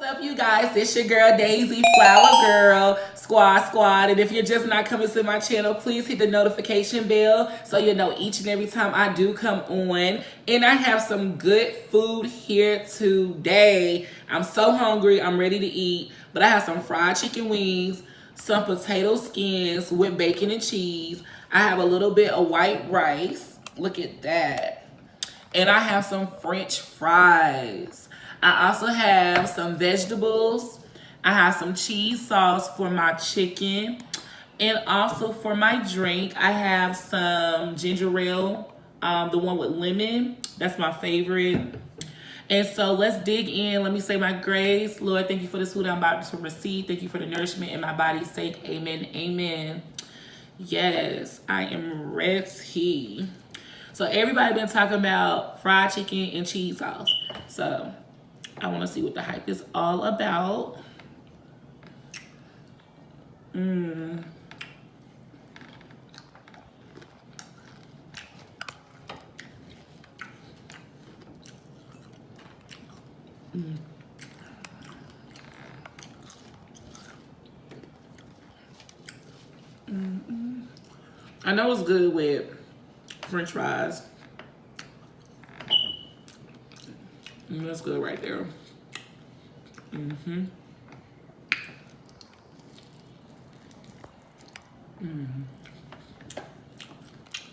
up, you guys? It's your girl Daisy, Flower Girl, Squad. And if you're just not coming to my channel, please hit the notification bell so you'll know each and every time I do come on. And I have some good food here today. I'm so hungry. I'm ready to eat. But I have some fried chicken wings, some potato skins with bacon and cheese. I have a little bit of white rice. Look at that. And I have some French fries. I also have some vegetables. I have some cheese sauce for my chicken. And also for my drink, I have some ginger ale, the one with lemon. That's my favorite. And so let's dig in. Let me say my grace. Lord, thank you for this food I'm about to receive. Thank you for the nourishment in my body's sake. Amen. Amen. Yes, I am ready. So everybody been talking about fried chicken and cheese sauce. So I want to see what the hype is all about. I know it's good with French fries. That's good right there.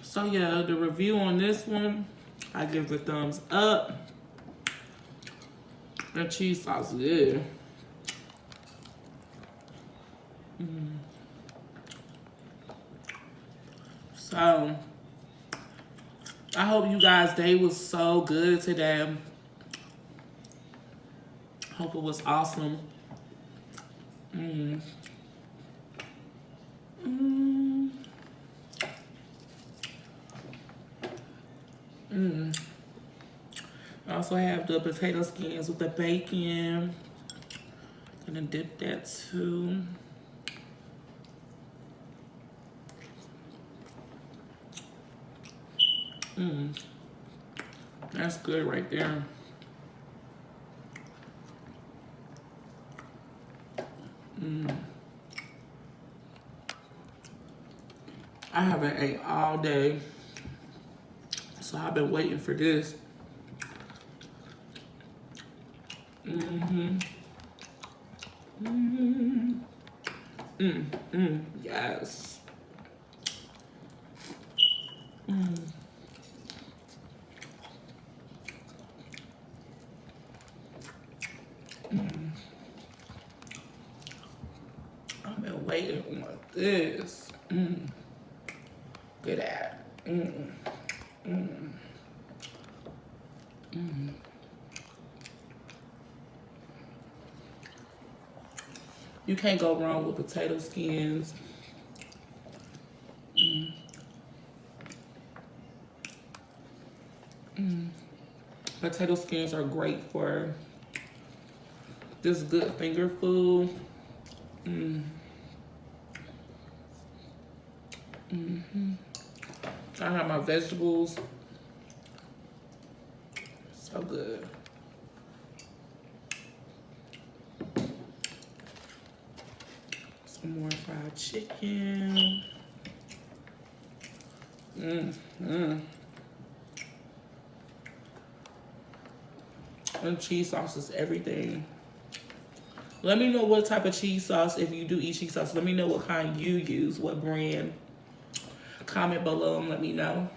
So yeah, the review on this one, I give a thumbs up. The cheese sauce is good. So I hope you guys' day was so good today. Hope it was awesome. I also have the potato skins with the bacon. Gonna dip that too. That's good right there. I haven't ate all day, so I've been waiting for this. Yes. I've been waiting on this. Good at. You can't go wrong with potato skins. Potato skins are great for this good finger food. I have my vegetables. So good. Some more fried chicken. And cheese sauce is everything. Let me know what type of cheese sauce, if you do eat cheese sauce, let me know what kind you use, what brand. Comment below and let me know.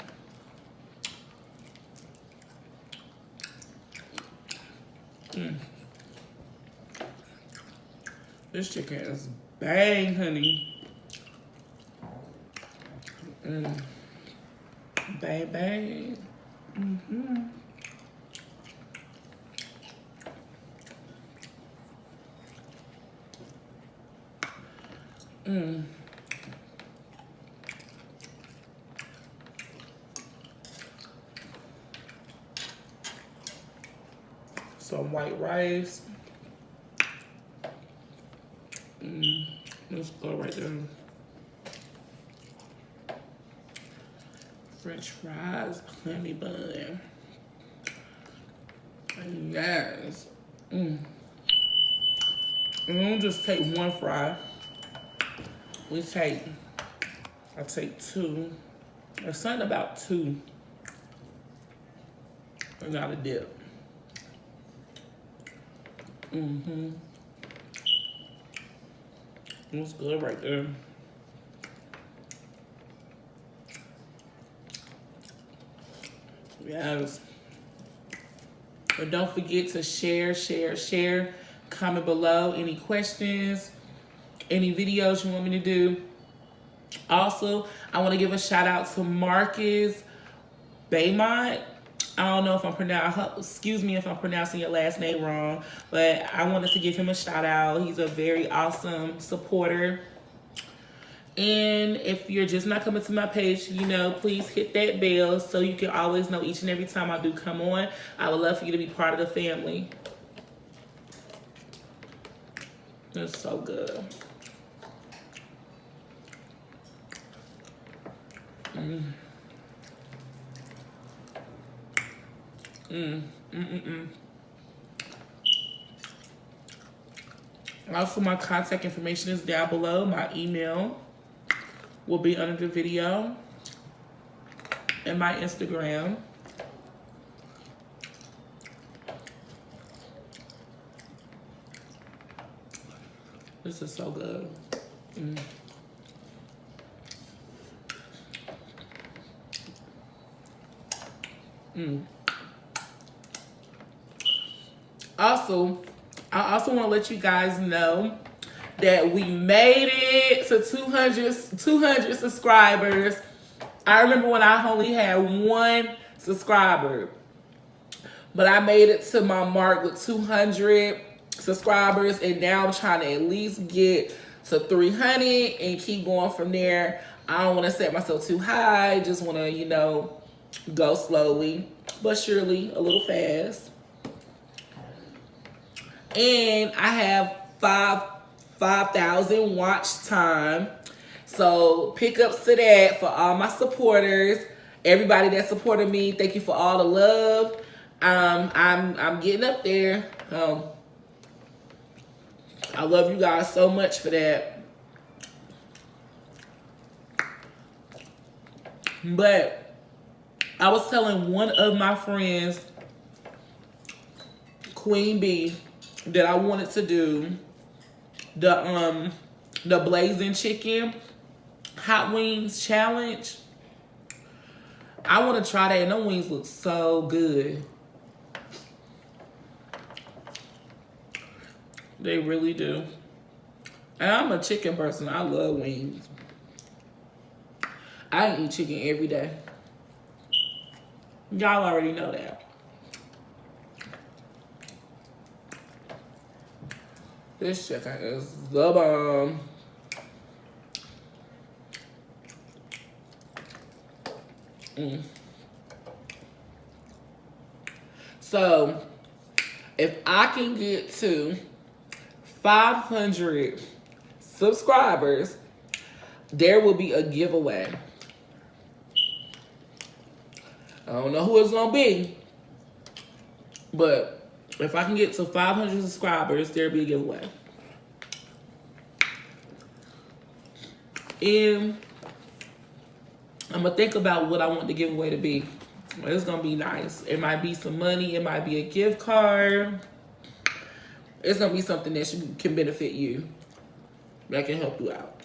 This chicken is bang, honey. Bang, bang. Some white rice. Let's go right there. French fries, honey bun. Yes. And we don't just take one fry. I take two. There's something about two. I got a dip. It's good right there. Yes. But don't forget to share. Comment below any questions, any videos you want me to do. Also, I want to give a shout out to Marcus Baymont. I don't know if excuse me if I'm pronouncing your last name wrong, but I wanted to give him a shout out. He's a very awesome supporter. And if you're just not coming to my page, please hit that bell so you can always know each and every time I do come on. I would love for you to be part of the family. It's so good. Also, my contact information is down below. My email will be under the video, and my Instagram. This is so good. Also, I also want to let you guys know that we made it to 200 subscribers. I remember when I only had 1 subscriber, but I made it to my mark with 200 subscribers, and now I'm trying to at least get to 300 and keep going from there. I don't want to set myself too high. Just want to, go slowly but surely, a little fast. And I have 5,000 watch time. So pick ups to that for all my supporters. Everybody that supported me, thank you for all the love. I'm getting up there. I love you guys so much for that. But I was telling one of my friends, Queen Bee, that I wanted to do the blazing chicken hot wings challenge. I want to try that, and those wings look so good. They really do. And I'm a chicken person. I love wings. I eat chicken every day. Y'all already know that. This chicken is the bomb. So, if I can get to 500 subscribers, there will be a giveaway. I don't know who it's gonna be, but if I can get to 500 subscribers, there'll be a giveaway. And I'm gonna think about what I want the giveaway to be. It's gonna be nice. It might be some money, it might be a gift card. It's gonna be something that can benefit you, that can help you out.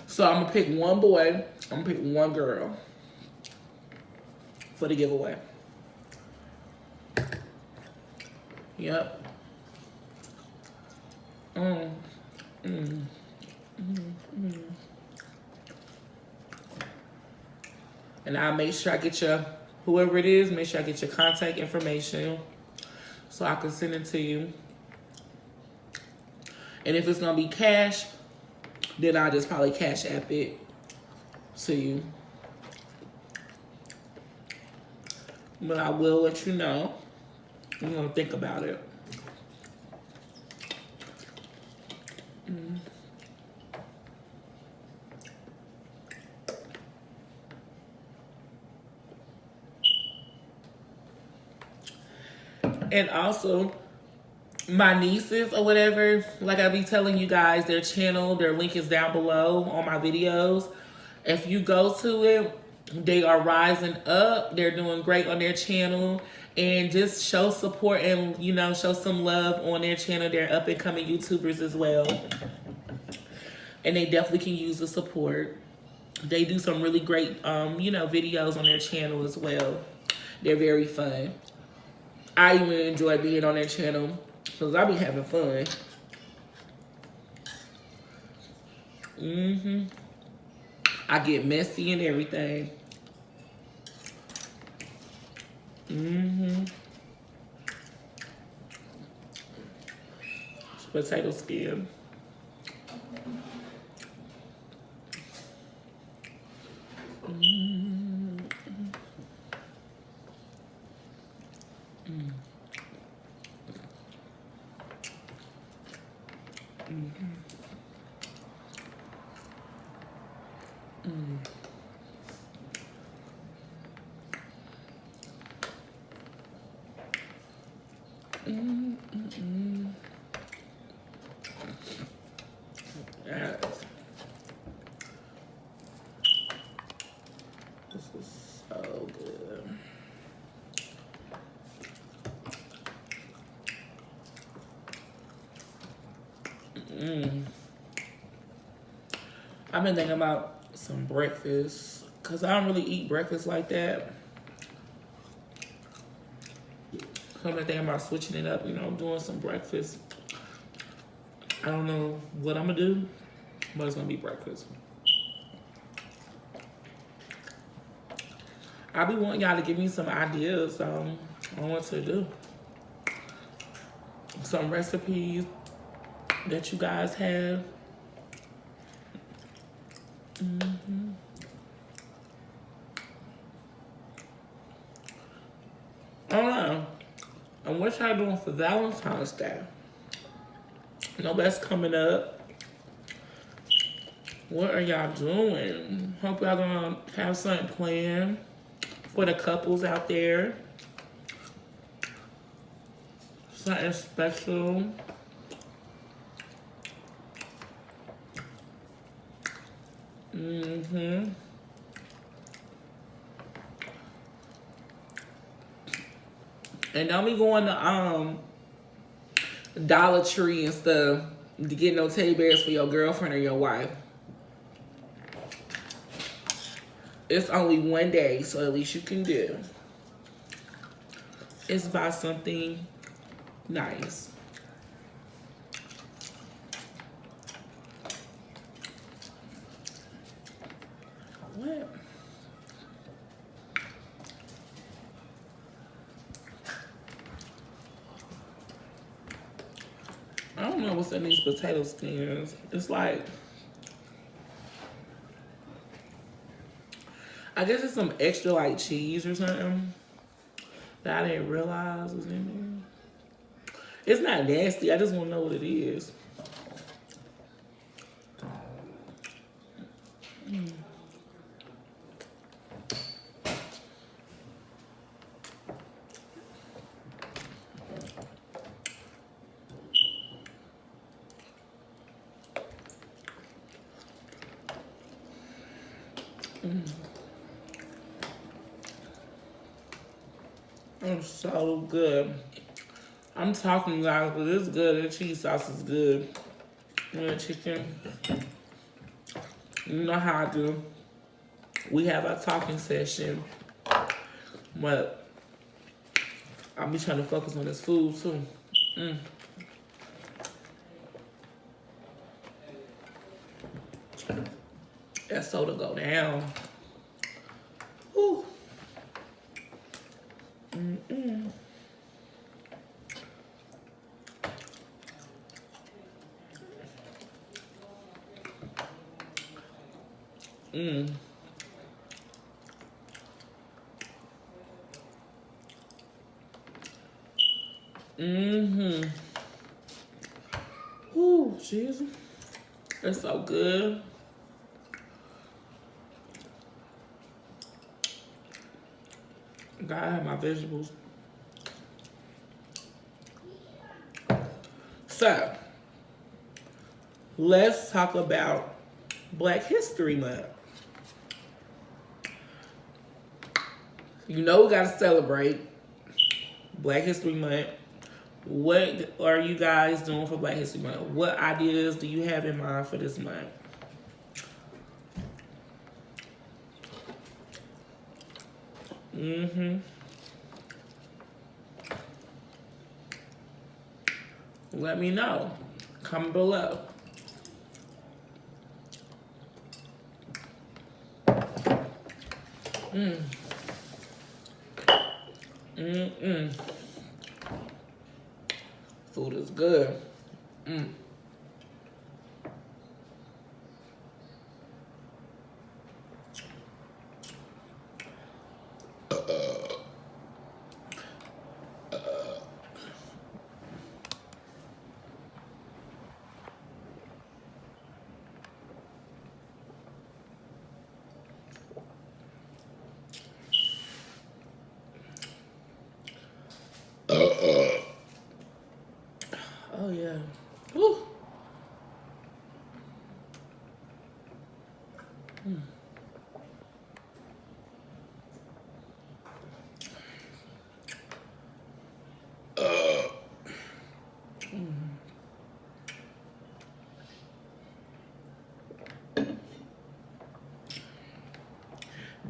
So I'm gonna pick one boy, I'm gonna pick one girl for the giveaway. Yep. And I'll make sure I get whoever it is, make sure I get your contact information so I can send it to you. And if it's gonna be cash, then I'll just probably cash app it to you. But I will let you know. I'm gonna think about it. And also, my nieces or whatever, like I be telling you guys, their channel, their link is down below on my videos. If you go to it, they are rising up. They're doing great on their channel. And just show support and, you know, show some love on their channel. They're up and coming YouTubers as well. And they definitely can use the support. They do some really great, you know, videos on their channel as well. They're very fun. I even enjoy being on their channel because I be having fun. I get messy and everything. Potato skin. Yes. This is so good. I've been thinking about some breakfast because I don't really eat breakfast like that. So I've been thinking about switching it up, you know, doing some breakfast. I don't know what I'm gonna do, but it's gonna be breakfast. I be wanting y'all to give me some ideas on what to do. Some recipes that you guys have. I don't know. And what y'all doing for Valentine's Day? You know, that's coming up. What are y'all doing? Hope y'all gonna have something planned for the couples out there. Something special. And don't be going to Dollar Tree and stuff to get no teddy bears for your girlfriend or your wife. It's only one day, so at least you can do. It's buy something nice. What? I don't know what's in these potato skins. It's like, I guess it's some extra like cheese or something that I didn't realize was in there. It's not nasty. I just want to know what it is. It's so good. I'm talking, guys, but it's good. The cheese sauce is good. And the chicken, you know how I do. We have our talking session, but I'll be trying to focus on this food too. That soda go down. Whew. Ooh, Jesus. That's so good. Gotta have my vegetables. So, let's talk about Black History Month. You know we gotta celebrate Black History Month. What are you guys doing for Black History Month? What ideas do you have in mind for this month? Let me know. Comment below. Food is good. Oh yeah. Woo.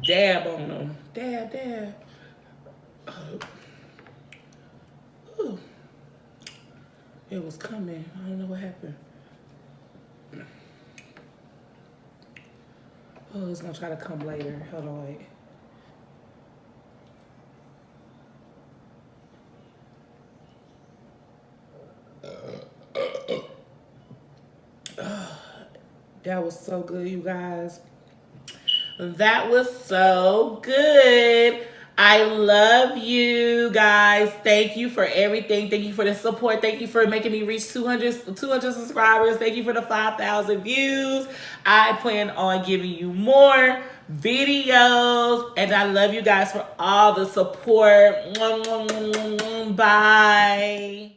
Dab on them. Dab, dab. Ooh. It was coming. I don't know what happened. Oh, it's gonna try to come later. Hold on, wait. That was so good, you guys. That was so good. I love you guys. Thank you for everything. Thank you for the support. Thank you for making me reach 200 subscribers. Thank you for the 5,000 views. I plan on giving you more videos. And I love you guys for all the support. Bye.